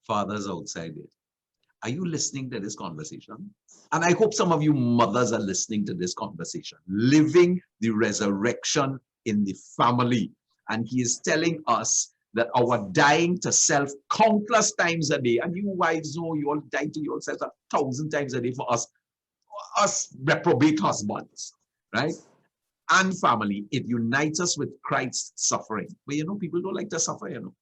fathers outside it, are you listening to this conversation? And I hope some of you mothers are listening to this conversation. Living the resurrection in the family. And he is telling us that our dying to self countless times a day, and you wives know you all die to yourselves 1,000 times a day for us reprobate husbands, right? And family, it unites us with Christ's suffering. But you know, people don't like to suffer, you know.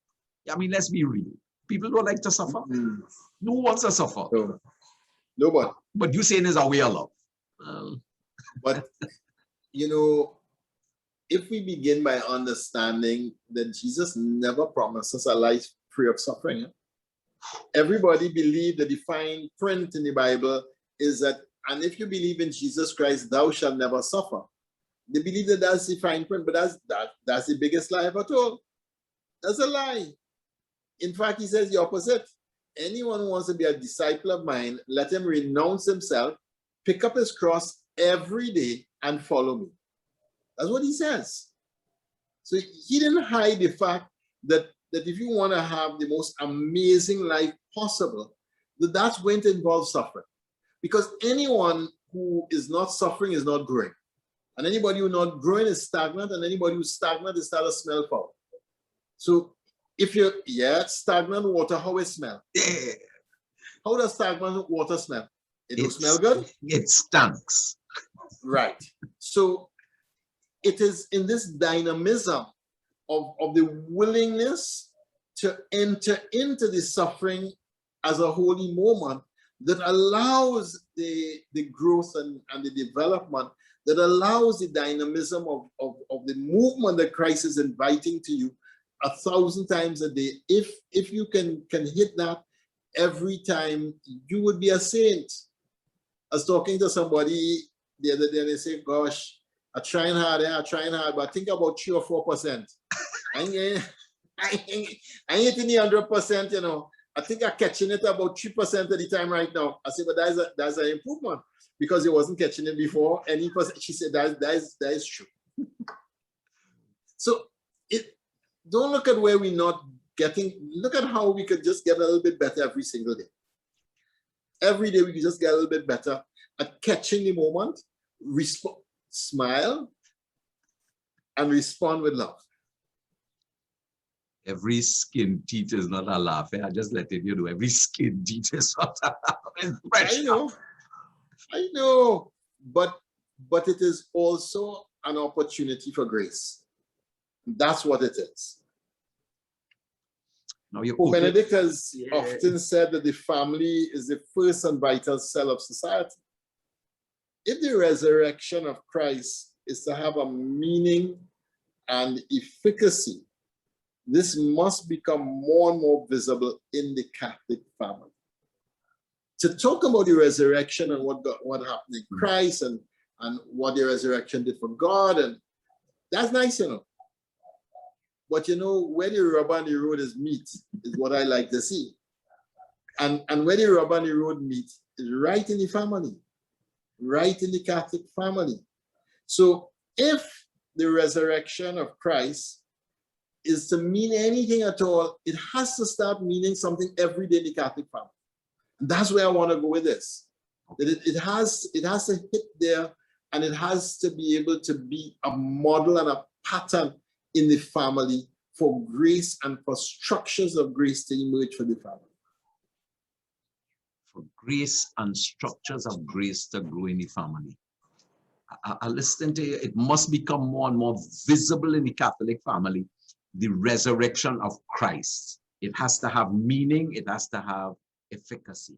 I mean, let's be real. People don't like to suffer. No one wants to suffer. No. Nobody. But you saying is a way of love. But, you know, if we begin by understanding that Jesus never promised us a life free of suffering, everybody believes the defined print in the Bible is that, and if you believe in Jesus Christ, thou shalt never suffer. They believe that that's the fine print, but that's the biggest lie at all. That's a lie. In fact, he says the opposite. Anyone who wants to be a disciple of mine, let him renounce himself, pick up his cross every day, and follow me. That's what he says. So he didn't hide the fact that if you want to have the most amazing life possible, that's going to involve suffering. Because anyone who is not suffering is not growing. And anybody who's not growing is stagnant, and anybody who's stagnant is starting to smell foul. So if you're, stagnant water, how it smell? Yeah. How does stagnant water smell? It don't smell good? It stinks. Right. So it is in this dynamism of the willingness to enter into the suffering as a holy moment that allows the growth and the development, that allows the dynamism of the movement that Christ is inviting to you 1,000 times a day. If you can hit that every time, you would be a saint. I was talking to somebody the other day and they say, gosh, I'm trying hard, but think about 3 or 4%. I ain't in the 100%, you know. I think I'm catching it about 3% of the time right now. I said, but that's an improvement because you wasn't catching it before. Any percent, she said, that is true. So don't look at where we're not getting, look at how we could just get a little bit better every single day. Every day we could just get a little bit better at catching the moment, smile, and respond with love. Every skin teeth is not a laugh. I just let it, you know, every skin teeth is not a laugh. I know, but it is also an opportunity for grace. That's what it is. Now Pope Benedict has often said that the family is the first and vital cell of society. If the resurrection of Christ is to have a meaning and efficacy, this must become more and more visible in the Catholic family. To talk about the resurrection and what happened in Christ and what the resurrection did for God, and that's nice, you know. But you know, where the rubber and the road is meet is what I like to see. And where the rubber and the road meet is right in the family, right in the Catholic family. So if the resurrection of Christ is to mean anything at all, it has to start meaning something every day in the Catholic family. And that's where I want to go with this. That it has to hit there, and it has to be able to be a model and a pattern in the family for grace and for structures of grace to emerge for the family. For grace and structures of grace to grow in the family. I listen to you. It must become more and more visible in the Catholic family, the resurrection of Christ. It has to have meaning. It has to have efficacy.